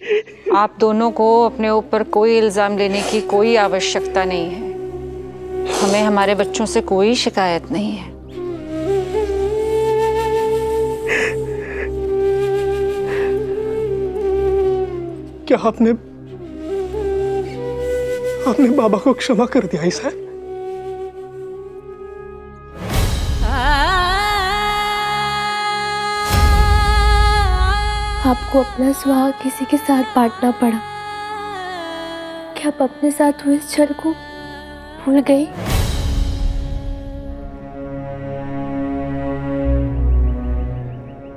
आप दोनों को अपने ऊपर कोई इल्जाम लेने की कोई आवश्यकता नहीं है। हमें हमारे बच्चों से कोई शिकायत नहीं है। क्या आपने बाबा को क्षमा कर दिया ऐसा? आपको अपना सुहाग किसी के साथ बांटना पड़ा। क्या आप अपने साथ हुए इस छल को भूल गई?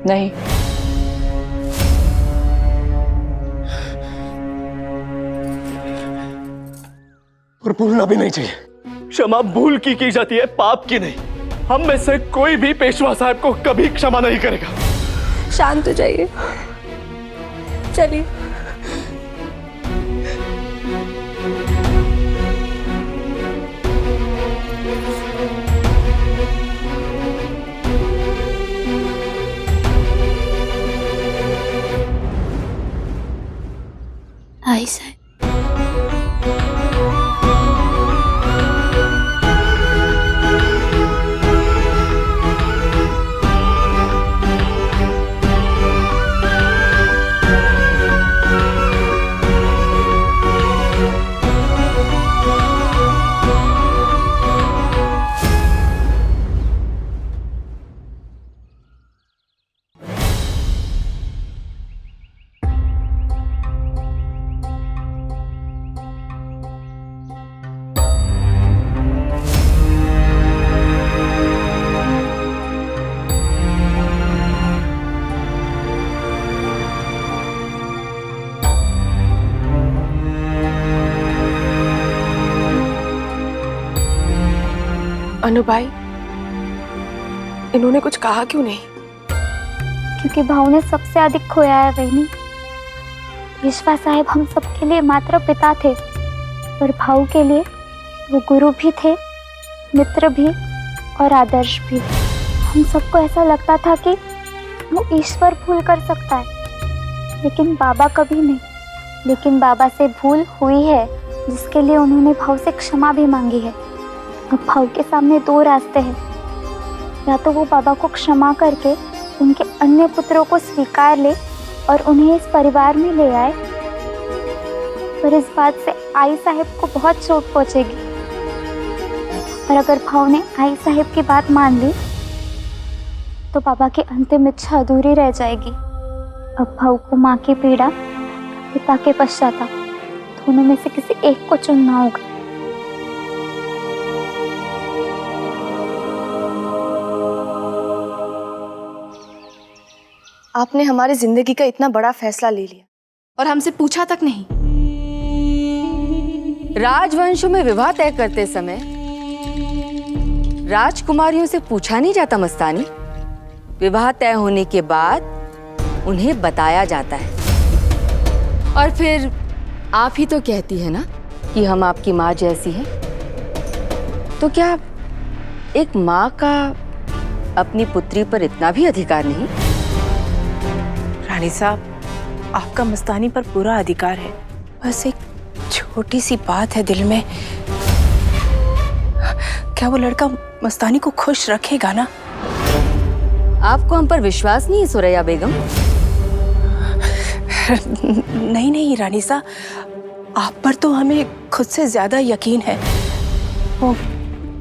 नहीं, और भूलना भी नहीं चाहिए। क्षमा भूल की जाती है, पाप की नहीं। हम में से कोई भी पेशवा साहब को कभी क्षमा नहीं करेगा। शांत हो जाइए, चलिए। आई साहब, अनु भाई, इन्होंने कुछ कहा क्यों नहीं? क्योंकि भाव ने सबसे अधिक खोया है वहीनी। विश्वा साहेब हम सबके लिए मात्र पिता थे, पर भाव के लिए वो गुरु भी थे, मित्र भी और आदर्श भी। हम सबको ऐसा लगता था कि वो ईश्वर भूल कर सकता है, लेकिन बाबा कभी नहीं। लेकिन बाबा से भूल हुई है, जिसके लिए उन्होंने भाव से क्षमा भी मांगी है। अब भाव के सामने दो रास्ते हैं, या तो वो बाबा को क्षमा करके उनके अन्य पुत्रों को स्वीकार ले और उन्हें इस परिवार में ले आए, पर इस बात से आई साहेब को बहुत चोट पहुंचेगी। और अगर भाव ने आई साहेब की बात मान ली तो बाबा की अंतिम इच्छा अधूरी रह जाएगी। अब भाव को माँ की पीड़ा, पिता के पश्चाताप, दोनों में से किसी एक को चुनना होगा। आपने हमारी जिंदगी का इतना बड़ा फैसला ले लिया और हमसे पूछा तक नहीं। राजवंशों में विवाह तय करते समय राजकुमारियों से पूछा नहीं जाता मस्तानी। विवाह तय होने के बाद उन्हें बताया जाता है। और फिर आप ही तो कहती है ना कि हम आपकी माँ जैसी हैं। तो क्या एक माँ का अपनी पुत्री पर इतना भी अधिकार नहीं? रानी साहब, आपका मस्तानी पर पूरा अधिकार है। बस एक छोटी सी बात है दिल में, क्या वो लड़का मस्तानी को खुश रखेगा ना? आपको हम पर विश्वास नहीं है सुरैया बेगम? नहीं नहीं रानी साहब, आप पर तो हमें खुद से ज्यादा यकीन है। वो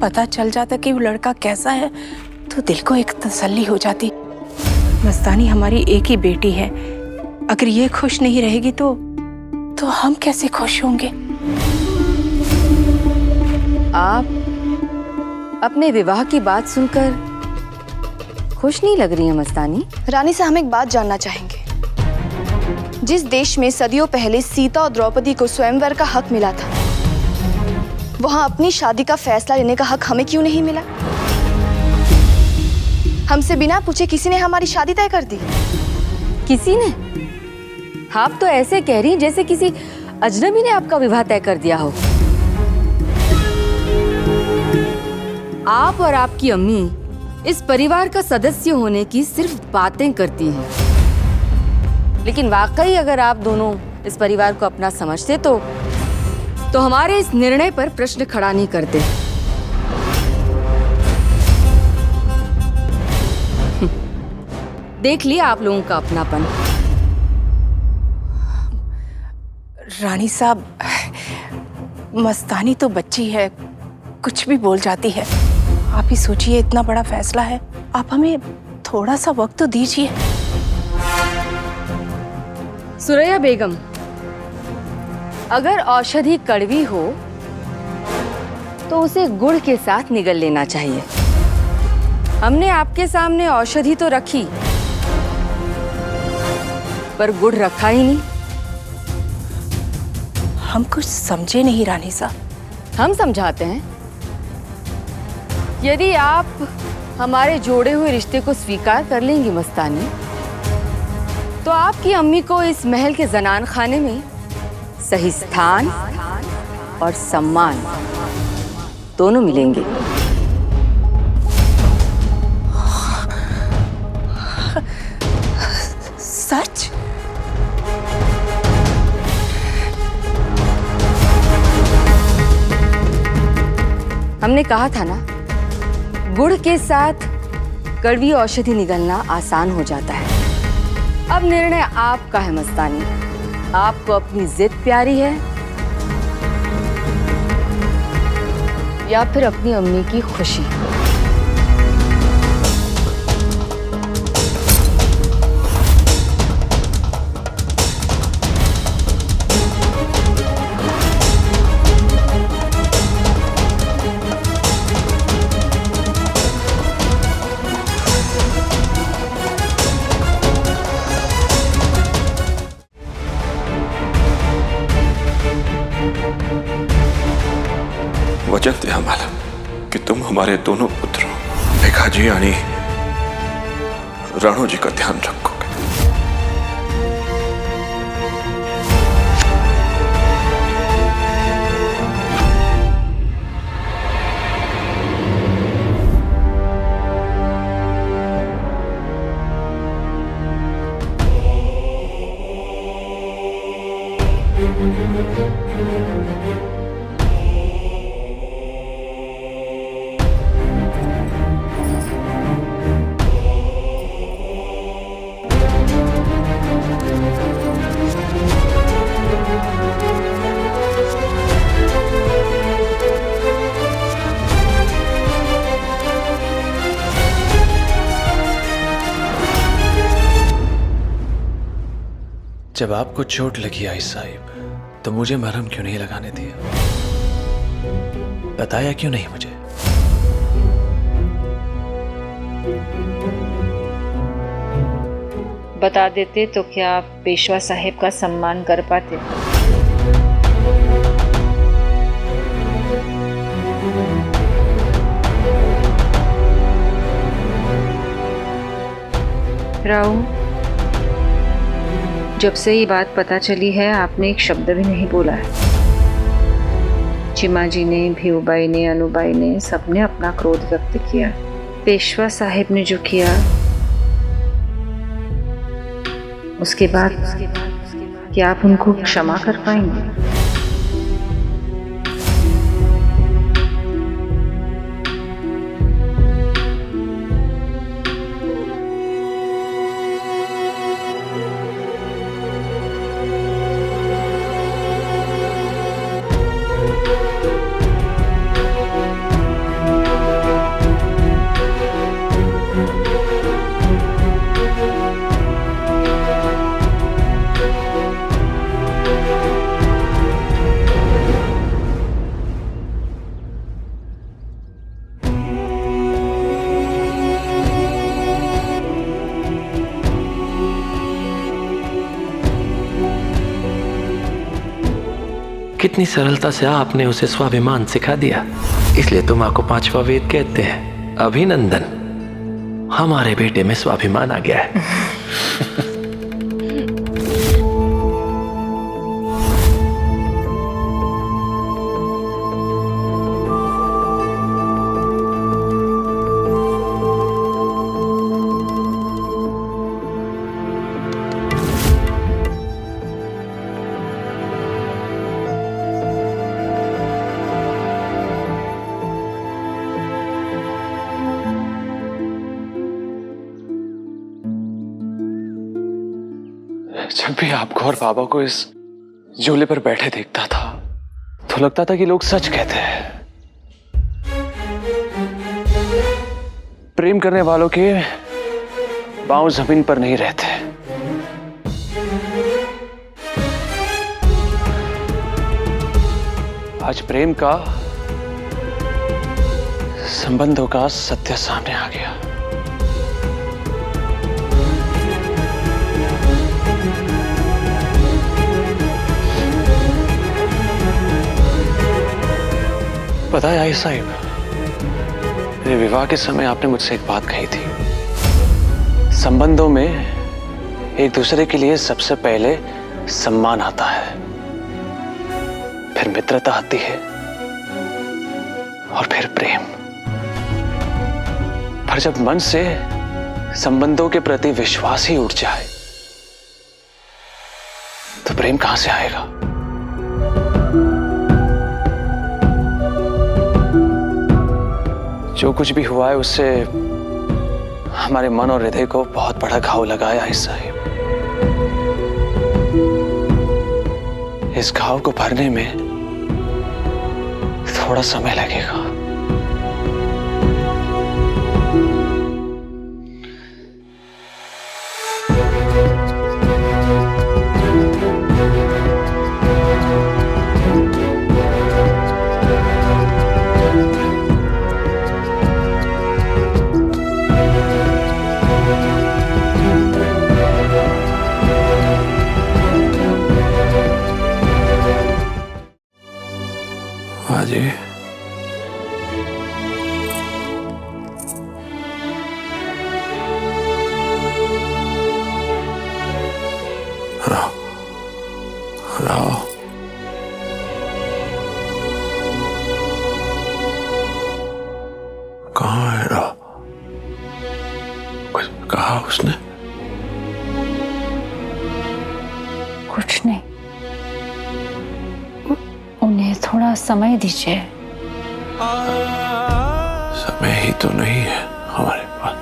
पता चल जाता कि वो लड़का कैसा है तो दिल को एक तसल्ली हो जाती। मस्तानी हमारी एक ही बेटी है, अगर ये खुश नहीं रहेगी तो हम कैसे खुश होंगे? आप अपने विवाह की बात सुनकर खुश नहीं लग रही हैं मस्तानी? रानी से हम एक बात जानना चाहेंगे। जिस देश में सदियों पहले सीता और द्रौपदी को स्वयंवर का हक मिला था, वहां अपनी शादी का फैसला लेने का हक हमें क्यों नहीं मिला? हमसे बिना पूछे किसी ने हमारी शादी तय कर दी। किसी ने? आप तो ऐसे कह रही हैं जैसे किसी अजनबी ने आपका विवाह तय कर दिया हो। आप और आपकी अम्मी इस परिवार का सदस्य होने की सिर्फ बातें करती हैं, लेकिन वाकई अगर आप दोनों इस परिवार को अपना समझते तो हमारे इस निर्णय पर प्रश्न खड़ा नहीं करते। देख लिया आप लोगों का अपनापन। रानी साहब, मस्तानी तो बच्ची है, कुछ भी बोल जाती है। आप ही सोचिए, इतना बड़ा फैसला है, आप हमें थोड़ा सा वक्त तो दीजिए। सुरैया बेगम, अगर औषधि कड़वी हो तो उसे गुड़ के साथ निगल लेना चाहिए। हमने आपके सामने औषधि तो रखी, पर गुड़ रखा ही नहीं। हम कुछ समझे नहीं रानी साहब। हम समझाते हैं। यदि आप हमारे जोड़े हुए रिश्ते को स्वीकार कर लेंगी मस्तानी, तो आपकी अम्मी को इस महल के जनान खाने में सही स्थान और सम्मान दोनों मिलेंगे। सच? हमने कहा था ना, गुड़ के साथ कड़वी औषधि निगलना आसान हो जाता है। अब निर्णय आपका है मस्तानी। आपको अपनी जिद प्यारी है या फिर अपनी अम्मी की खुशी। वचन दिया मालम कि तुम हमारे दोनों पुत्रों भिखाजी यानी राणो जी का ध्यान रखोगे। जब आपको चोट लगी आई साहिब, तो मुझे मरहम क्यों नहीं लगाने दिया? बताया क्यों नहीं मुझे? बता देते तो क्या आप पेशवा साहिब का सम्मान कर पाते? राऊ, जब से ये बात पता चली है, आपने एक शब्द भी नहीं बोला है। चिमा जी ने, भीवबाई ने, अनुबाई ने, सबने अपना क्रोध व्यक्त किया। पेशवा साहिब ने जो किया, उसके बाद क्या आप उनको क्षमा कर पाएंगे? कितनी सरलता से आपने उसे स्वाभिमान सिखा दिया। इसलिए तुम आपको पांचवा वेद कहते हैं। अभिनंदन, हमारे बेटे में स्वाभिमान आ गया है। जब भी आपको और बाबा को इस झूले पर बैठे देखता था तो लगता था कि लोग सच कहते हैं। प्रेम करने वालों के पांव जमीन पर नहीं रहते। आज प्रेम का, संबंधों का सत्य सामने आ गया। पता है आई साहिब, मेरे विवाह के समय आपने मुझसे एक बात कही थी, संबंधों में एक दूसरे के लिए सबसे पहले सम्मान आता है, फिर मित्रता आती है और फिर प्रेम। पर जब मन से संबंधों के प्रति विश्वास ही उठ जाए तो प्रेम कहां से आएगा? जो कुछ भी हुआ है उससे हमारे मन और हृदय को बहुत बड़ा घाव लगाया है साहिब। इस घाव को भरने में थोड़ा समय लगेगा। जी राव, राव, कहाँ है राव? कुछ कहा उसने? कुछ नहीं, उन्हें थोड़ा समय दीजिए। समय ही तो नहीं है हमारे पास।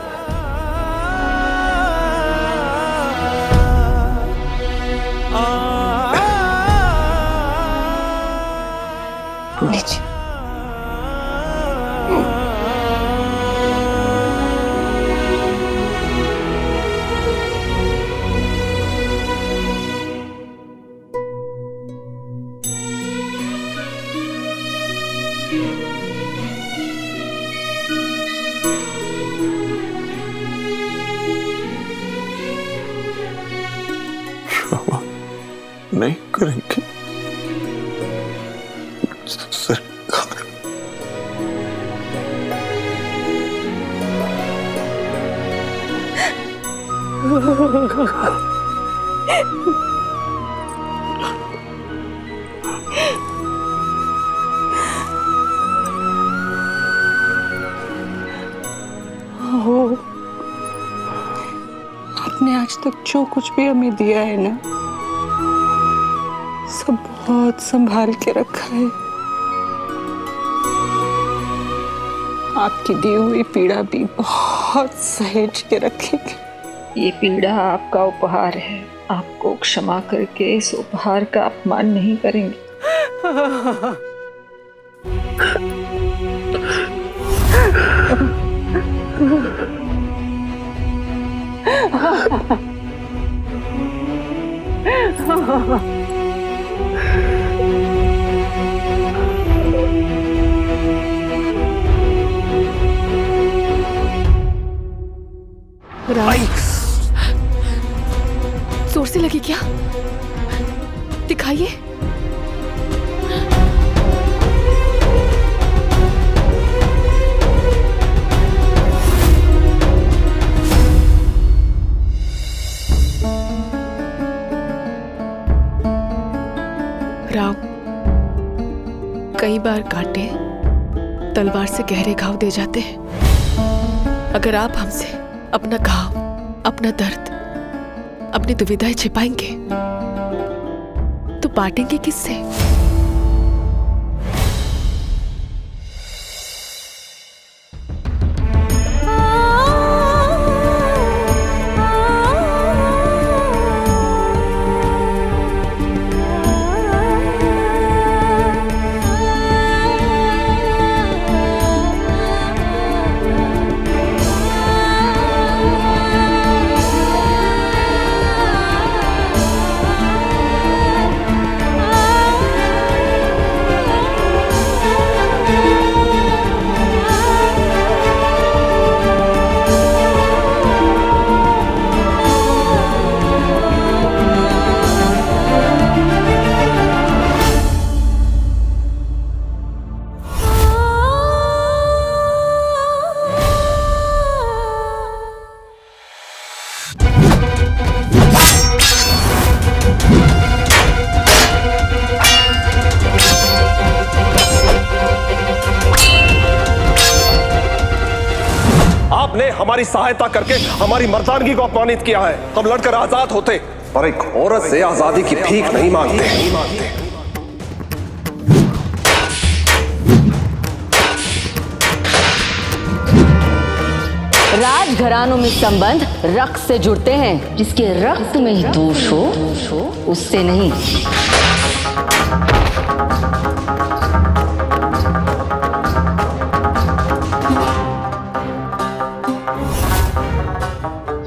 लीजिए। क्षमा नहीं करेंगे सरकार। आपने आज तक जो कुछ भी हमें दिया है ना, सब बहुत संभाल के रखा है। आपकी दी हुई पीड़ा भी बहुत सहेज के रखेंगे। ये पीड़ा आपका उपहार है, आपको क्षमा करके इस उपहार का अपमान नहीं करेंगे। जोर से लगी क्या? दिखाइए। राव, कई बार कांटे तलवार से गहरे घाव दे जाते हैं। अगर आप हमसे अपना घाव, अपना दर्द, अपनी दुविधाएं छिपाएंगे तो बांटेंगे किससे? हमारी सहायता करके हमारी मर्दानगी को अपमानित किया है। हम लड़कर आजाद होते, पर एक औरत से आजादी की भीख नहीं मांगते। राजघरानों में संबंध रक्त से जुड़ते हैं। जिसके रक्त में ही दोष हो उससे नहीं।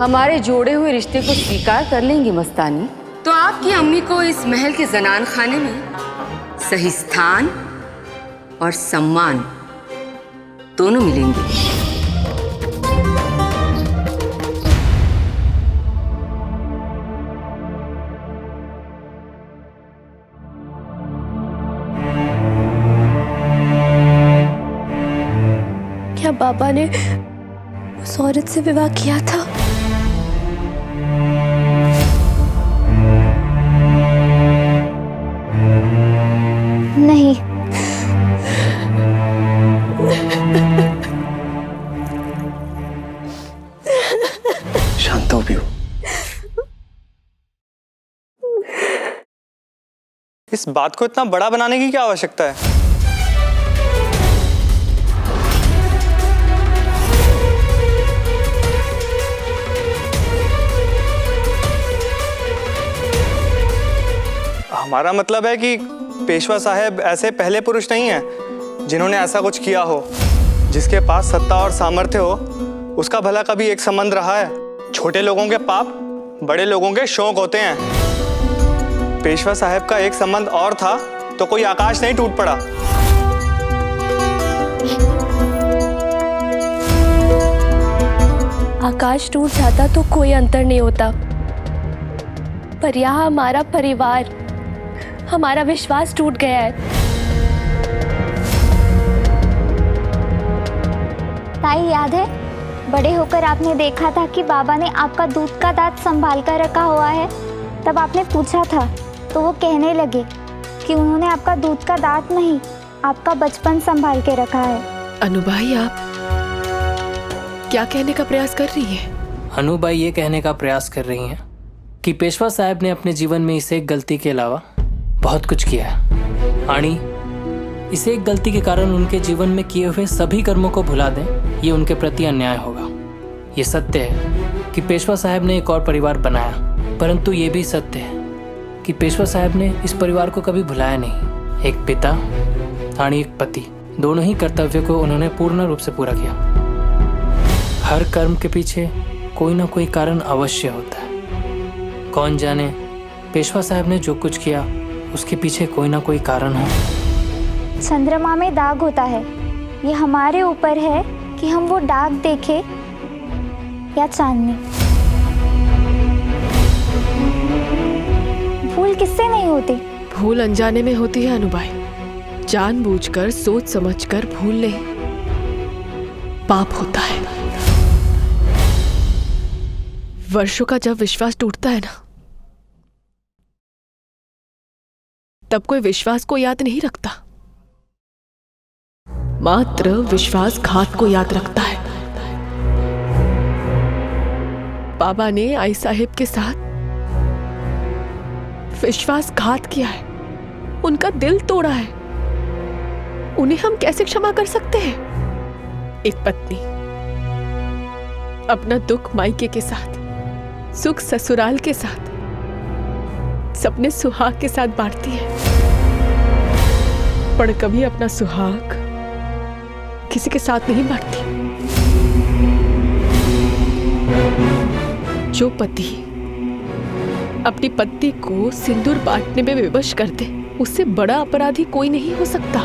हमारे जोड़े हुए रिश्ते को स्वीकार कर लेंगे मस्तानी, तो आपकी अम्मी को इस महल के जनान खाने में सही स्थान और सम्मान दोनों मिलेंगे। क्या बाबा ने उस औरत से विवाह किया था? नहीं। शांत हो भी हो। इस बात को इतना बड़ा बनाने की क्या आवश्यकता है? हमारा मतलब है कि पेशवा साहब ऐसे पहले पुरुष नहीं हैं जिन्होंने ऐसा कुछ किया हो। जिसके पास सत्ता और सामर्थ्य हो उसका भला कभी एक संबंध रहा है? छोटे लोगों के पाप बड़े लोगों के शौक होते हैं। पेशवा साहब का एक संबंध और था तो कोई आकाश नहीं टूट पड़ा। आकाश टूट जाता तो कोई अंतर नहीं होता, पर यहाँ हमारा परिवार, हमारा विश्वास टूट गया है। ताई याद है, बड़े होकर आपने देखा था कि बाबा ने आपका दूध का दांत संभाल कर रखा हुआ है। तब आपने पूछा था तो वो कहने लगे कि उन्होंने आपका दूध का दांत नहीं, आपका बचपन संभाल के रखा है। अनुबाई, आप क्या कहने का प्रयास कर रही हैं? अनुबाई ये कहने का प्रयास कर रही हैं कि पेशवा साहब ने अपने जीवन में इस एक गलती के अलावा बहुत कुछ किया है। आनी, इस एक गलती के कारण उनके जीवन में किए हुए सभी कर्मों को भुला दें, ये उनके प्रति अन्याय होगा। ये सत्य है कि पेशवा साहब ने एक और परिवार बनाया, परंतु ये भी सत्य है कि पेशवा साहब ने इस परिवार को कभी भुलाया नहीं। एक पिता आनी एक पति, दोनों ही कर्तव्य को उन्होंने पूर्ण रूप से पूरा किया। हर कर्म के पीछे कोई ना कोई कारण अवश्य होता है। कौन जाने पेशवा साहब ने जो कुछ किया उसके पीछे कोई ना कोई कारण हो। चंद्रमा में दाग होता है, ये हमारे ऊपर है कि हम वो दाग देखें या चांदनी। भूल किससे नहीं होती? भूल अनजाने में होती है अनुबाई। जानबूझकर सोच समझकर भूल ले पाप होता है। वर्षों का जब विश्वास टूटता है ना, तब कोई विश्वास को याद नहीं रखता, मात्र विश्वासघात को याद रखता है। बाबा ने आई साहिब के साथ विश्वासघात किया है, उनका दिल तोड़ा है। उन्हें हम कैसे क्षमा कर सकते हैं? एक पत्नी अपना दुख मायके के साथ, सुख ससुराल के साथ, सपने सुहाग के साथ बांटती है, पर कभी अपना सुहाग किसी के साथ नहीं बांटती। जो पति अपनी पत्नी को सिंदूर बांटने में विवश कर दे, उससे बड़ा अपराधी कोई नहीं हो सकता।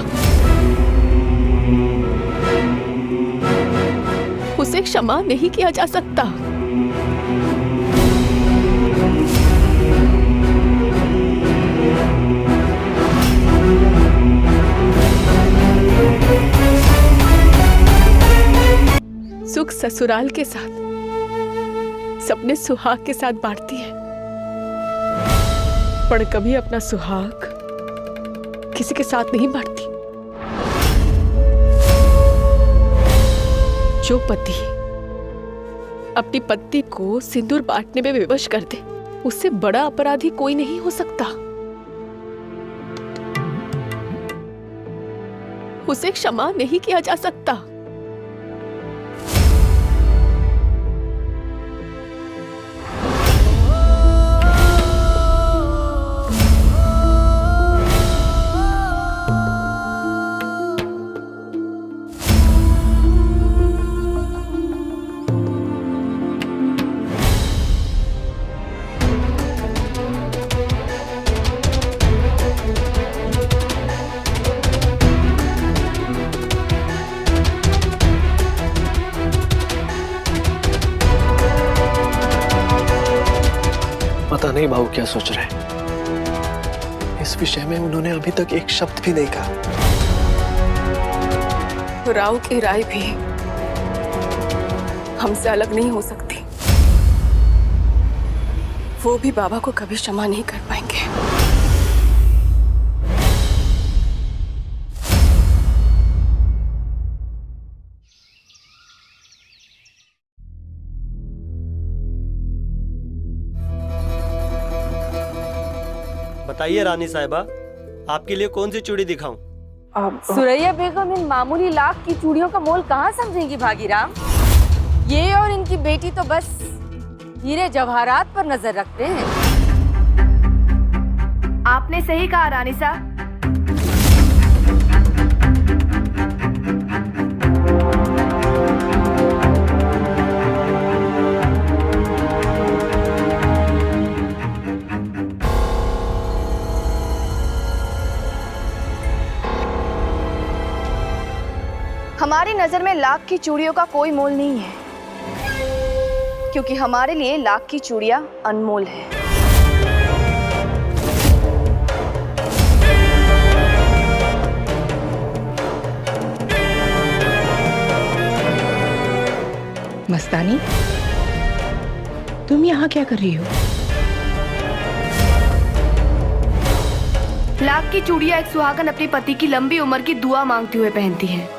उसे क्षमा नहीं किया जा सकता। सुख ससुराल के साथ, सपने सुहाग के साथ बांटती है, पर कभी अपना सुहाग किसी के साथ नहीं बांटती। जो पति अपनी पत्नी को सिंदूर बांटने में विवश कर दे, उससे बड़ा अपराधी कोई नहीं हो सकता। उसे क्षमा नहीं किया जा सकता। पता नहीं भाऊ क्या सोच रहे हैं। इस विषय में उन्होंने अभी तक एक शब्द भी नहीं कहा। राव की राय भी हमसे अलग नहीं हो सकती। वो भी बाबा को कभी क्षमा नहीं कर पाएंगे। बताइए रानी साहिबा, आपके लिए कौन सी चूड़ी दिखाऊं? सुरैया बेगम इन मामूली लाख की चूड़ियों का मोल कहाँ समझेंगी भागीराम? ये और इनकी बेटी तो बस हीरे जवाहरात पर नजर रखते हैं। आपने सही कहा रानी साहब। हमारी नजर में लाख की चूड़ियों का कोई मोल नहीं है, क्योंकि हमारे लिए लाख की चूड़ियां अनमोल है। मस्तानी, तुम यहाँ क्या कर रही हो? लाख की चूड़ियां एक सुहागन अपने पति की लंबी उम्र की दुआ मांगते हुए पहनती है।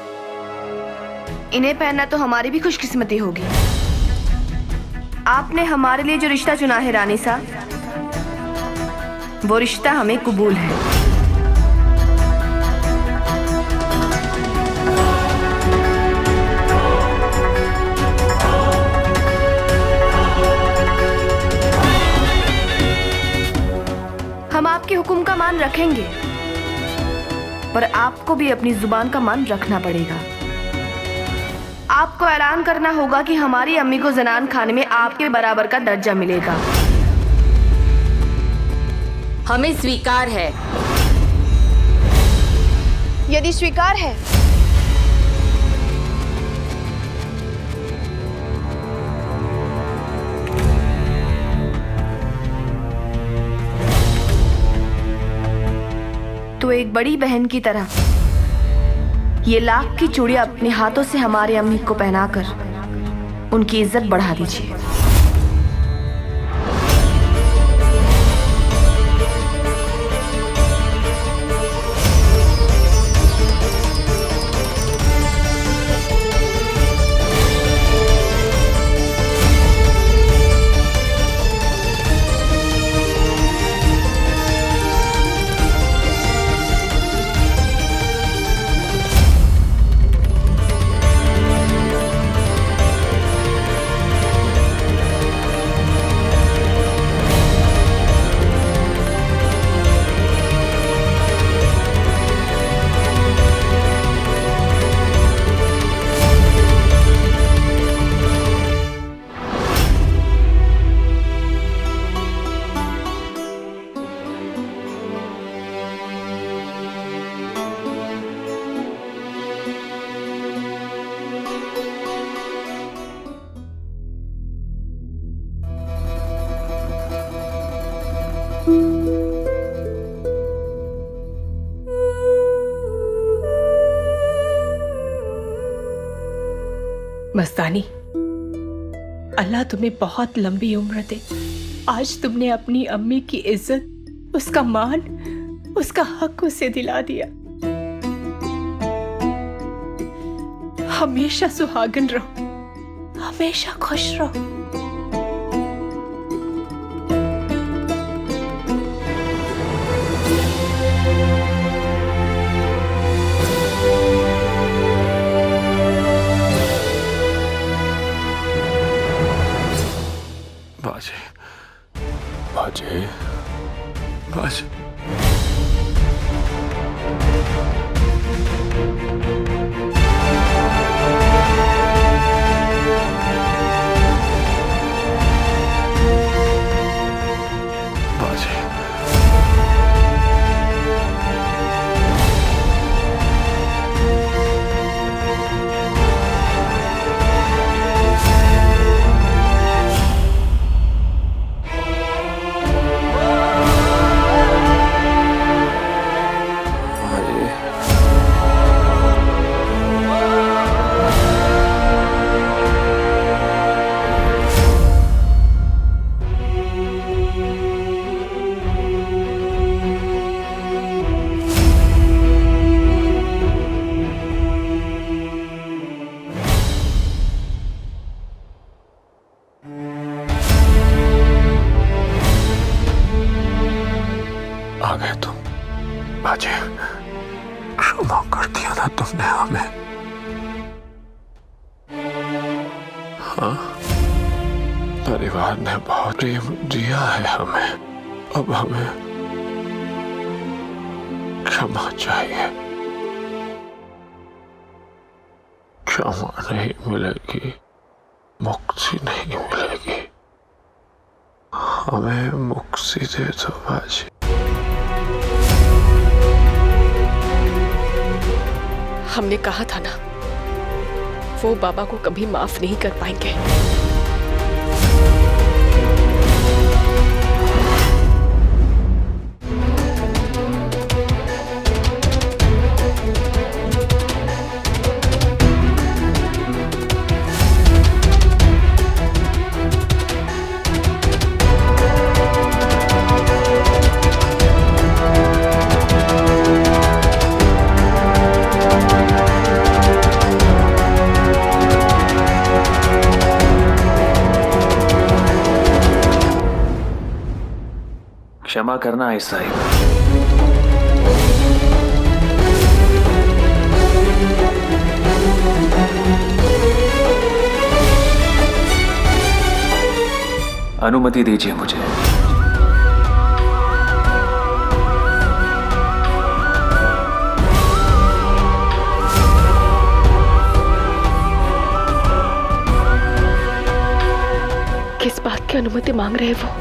इन्हें पहनना तो हमारी भी खुशकिस्मती होगी। आपने हमारे लिए जो रिश्ता चुना है रानी साहब, वो रिश्ता हमें कबूल है। हम आपके हुक्म का मान रखेंगे, पर आपको भी अपनी जुबान का मान रखना पड़ेगा। आपको ऐलान करना होगा कि हमारी अम्मी को जनान खाने में आपके बराबर का दर्जा मिलेगा। हमें स्वीकार है। यदि स्वीकार है तो एक बड़ी बहन की तरह ये लाख की चूड़ियां अपने हाथों से हमारे अम्मी को पहनाकर उनकी इज्जत बढ़ा दीजिए। मस्तानी, अल्लाह तुम्हें बहुत लंबी उम्र दे। आज तुमने अपनी अम्मी की इज्जत, उसका मान, उसका हक उसे दिला दिया। हमेशा सुहागन रहो, हमेशा खुश रहो। बाजे, बाजे, बाजे। आ गए तुम बाजे, क्षमा कर दिया ना तुमने हमें। हाँ, परिवार ने बहुत प्रेम दिया है हमें, अब हमें क्षमा चाहिए। क्षमा नहीं मिलेगी, मुक्ति नहीं मिलेगी, हमें मुक्ति दे दो बाजी। हमने कहा था ना, वो बाबा को कभी माफ नहीं कर पाएंगे। क्षमा करना ऐसा ही। अनुमति दीजिए मुझे। किस बात की अनुमति मांग रहे वो?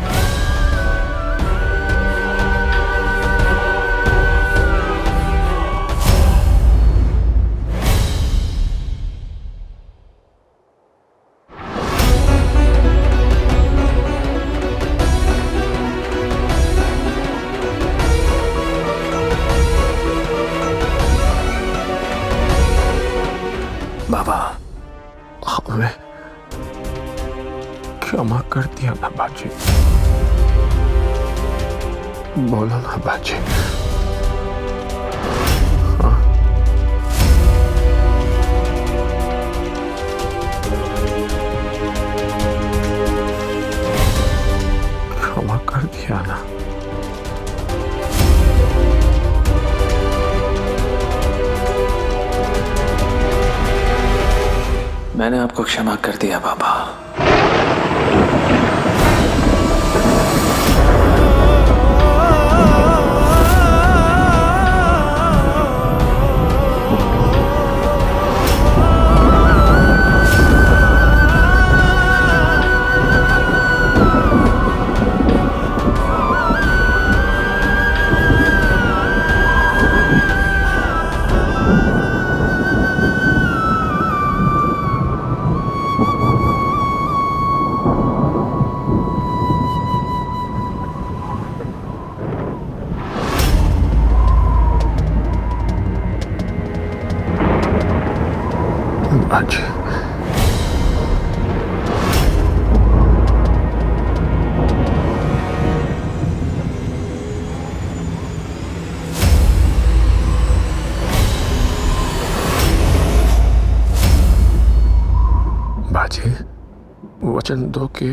बाबा, हमें क्षमा कर दिया ना बाजी, बोलो ना बाजी। हाँ, क्षमा कर दिया ना। मैंने आपको क्षमा कर दिया बाबा। बाजी, बाजी। वचन दो कि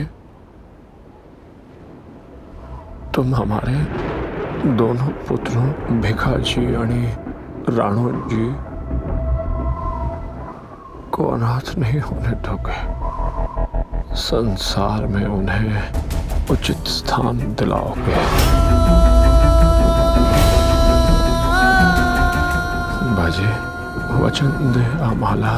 तुम हमारे दोनों पुत्रों भिखाजी आणि राणो जी को अनाथ नहीं होने दोगे, संसार में उन्हें उचित स्थान दिलाओगे। बाजी वचन दे आम्हाला।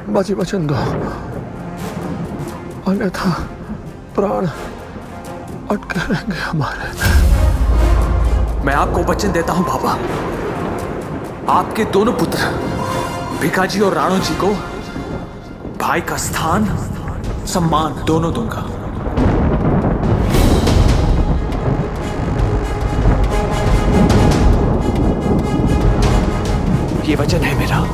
बाजी वचन दो, अन्यथा प्राण अटके रहेंगे हमारे। मैं आपको वचन देता हूं बाबा, आपके दोनों पुत्र भिखाजी और राणो जी को भाई का स्थान, सम्मान दोनों दूंगा। ये वचन है मेरा।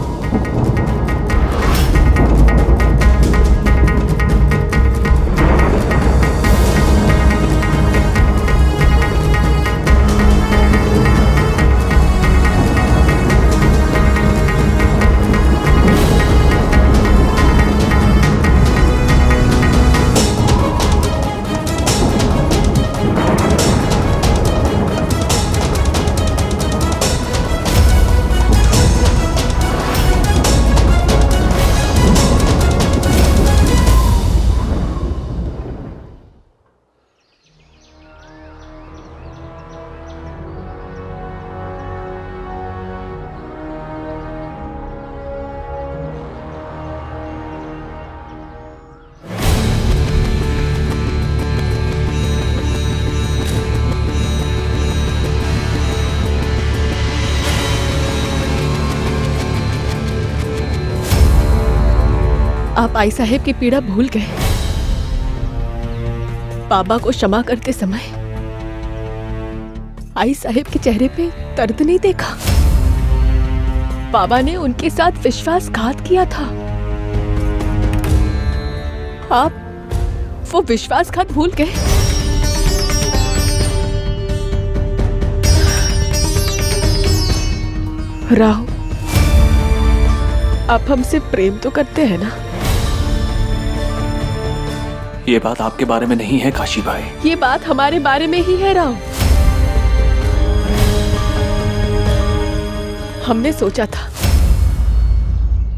आप आई साहेब की पीड़ा भूल गए। बाबा को क्षमा करते समय आई साहेब के चेहरे पे दर्द नहीं देखा। बाबा ने उनके साथ विश्वासघात किया था। आप वो विश्वासघात भूल गए। राव, आप हमसे प्रेम तो करते हैं ना? ये बात आपके बारे में नहीं है काशी भाई। ये बात हमारे बारे में ही है राव। हमने सोचा था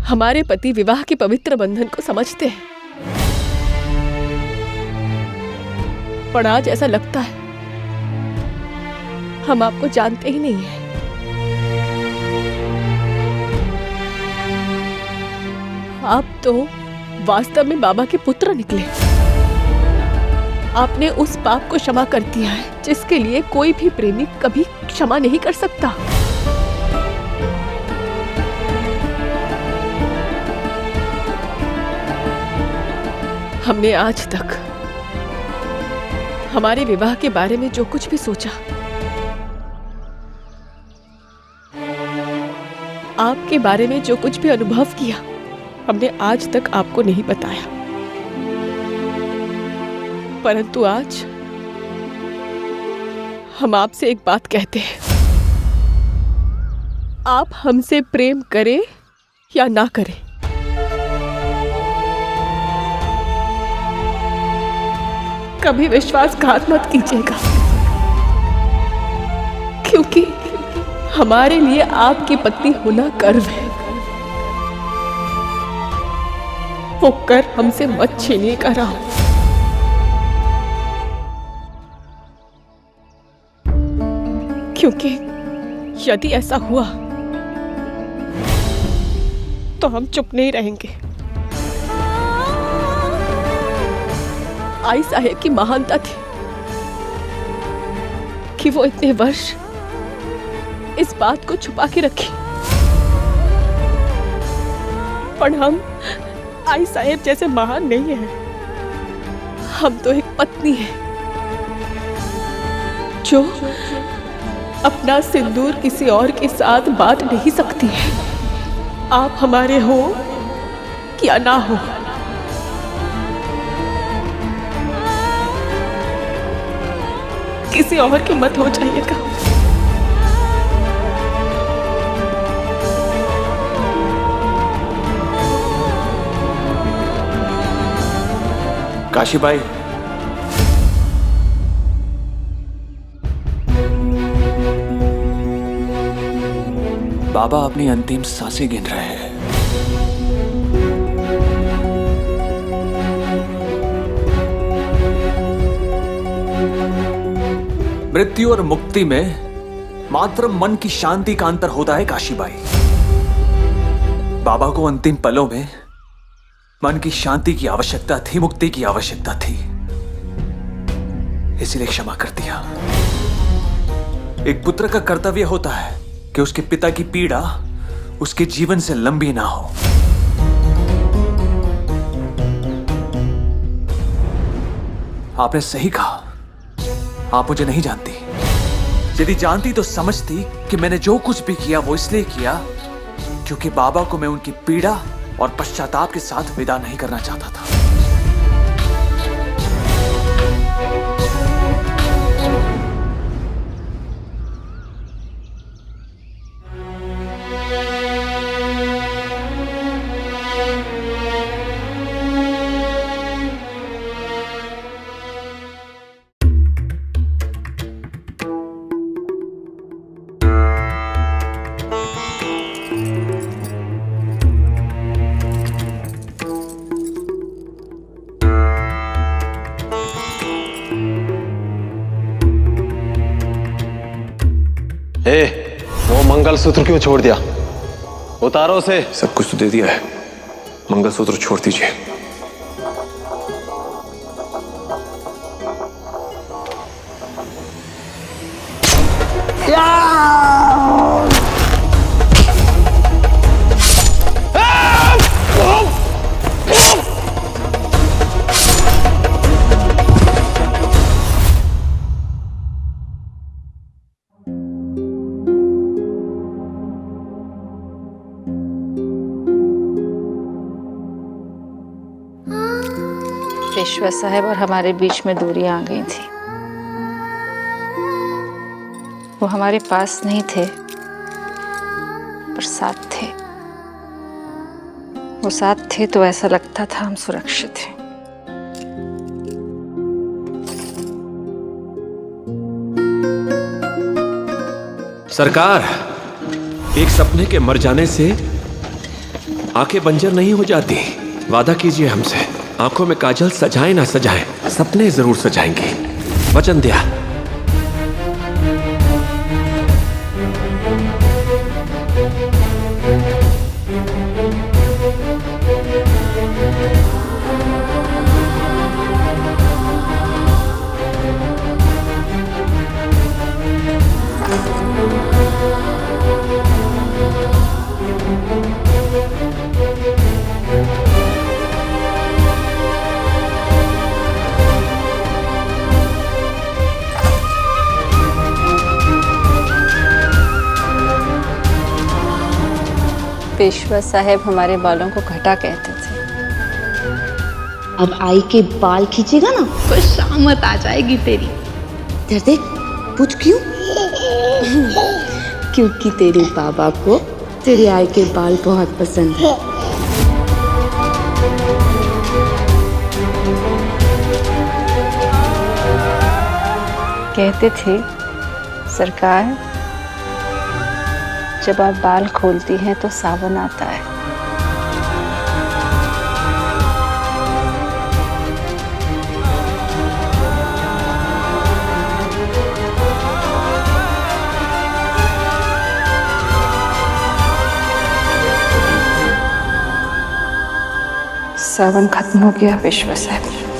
हमारे पति विवाह के पवित्र बंधन को समझते हैं, पर आज ऐसा लगता है हम आपको जानते ही नहीं हैं। आप तो वास्तव में बाबा के पुत्र निकले। आपने उस पाप को क्षमा कर दिया है जिसके लिए कोई भी प्रेमी कभी क्षमा नहीं कर सकता। हमने आज तक हमारे विवाह के बारे में जो कुछ भी सोचा, आपके बारे में जो कुछ भी अनुभव किया, हमने आज तक आपको नहीं बताया। परंतु आज हम आपसे एक बात कहते हैं, आप हमसे प्रेम करें या ना करें, कभी विश्वासघात मत कीजिएगा, क्योंकि हमारे लिए आपकी पत्नी होना गर्व है। वो कर हमसे मत छीनिएगा राव। क्योंकि यदि ऐसा हुआ तो हम चुप नहीं रहेंगे। आई साहेब की महानता थी कि वो इतने वर्ष इस बात को छुपा के रखी, पर हम आई साहेब जैसे महान नहीं हैं। हम तो एक पत्नी हैं जो अपना सिंदूर किसी और के साथ बांट नहीं सकती है। आप हमारे हो या ना हो, किसी और के मत हो जाइएगा। काशीबाई, बाबा अपनी अंतिम सांसें गिन रहे हैं। मृत्यु और मुक्ति में मात्र मन की शांति का अंतर होता है काशीबाई। बाबा को अंतिम पलों में मन की शांति की आवश्यकता थी, मुक्ति की आवश्यकता थी, इसीलिए क्षमा कर दिया। एक पुत्र का कर्तव्य होता है कि उसके पिता की पीड़ा उसके जीवन से लंबी ना हो। आपने सही कहा, आप मुझे नहीं जानती। यदि जानती तो समझती कि मैंने जो कुछ भी किया वो इसलिए किया क्योंकि बाबा को मैं उनकी पीड़ा और पश्चाताप के साथ विदा नहीं करना चाहता था। वो मंगलसूत्र क्यों छोड़ दिया? उतारो से। सब कुछ तो दे दिया है, मंगलसूत्र छोड़ दीजिए। पेशवा साहब और हमारे बीच में दूरियां आ गई थी। वो हमारे पास नहीं थे पर साथ थे। वो साथ थे तो ऐसा लगता था हम सुरक्षित हैं। सरकार, एक सपने के मर जाने से आंखें बंजर नहीं हो जाती। वादा कीजिए हमसे, आंखों में काजल सजाए ना सजाए, सपने जरूर सजाएंगे। वचन दिया। पेशवा साहब हमारे बालों को घटा कहते थे। अब आई के बाल खींचेगा ना तो शामत आ जाएगी तेरी। इधर देख, पूछ क्यों? क्योंकि तेरे बाबा को तेरे आई के बाल बहुत पसंद है। कहते थे सरकार, जब आप बाल खोलती हैं तो सावन आता है। सावन खत्म हो गया पेशवा साहब।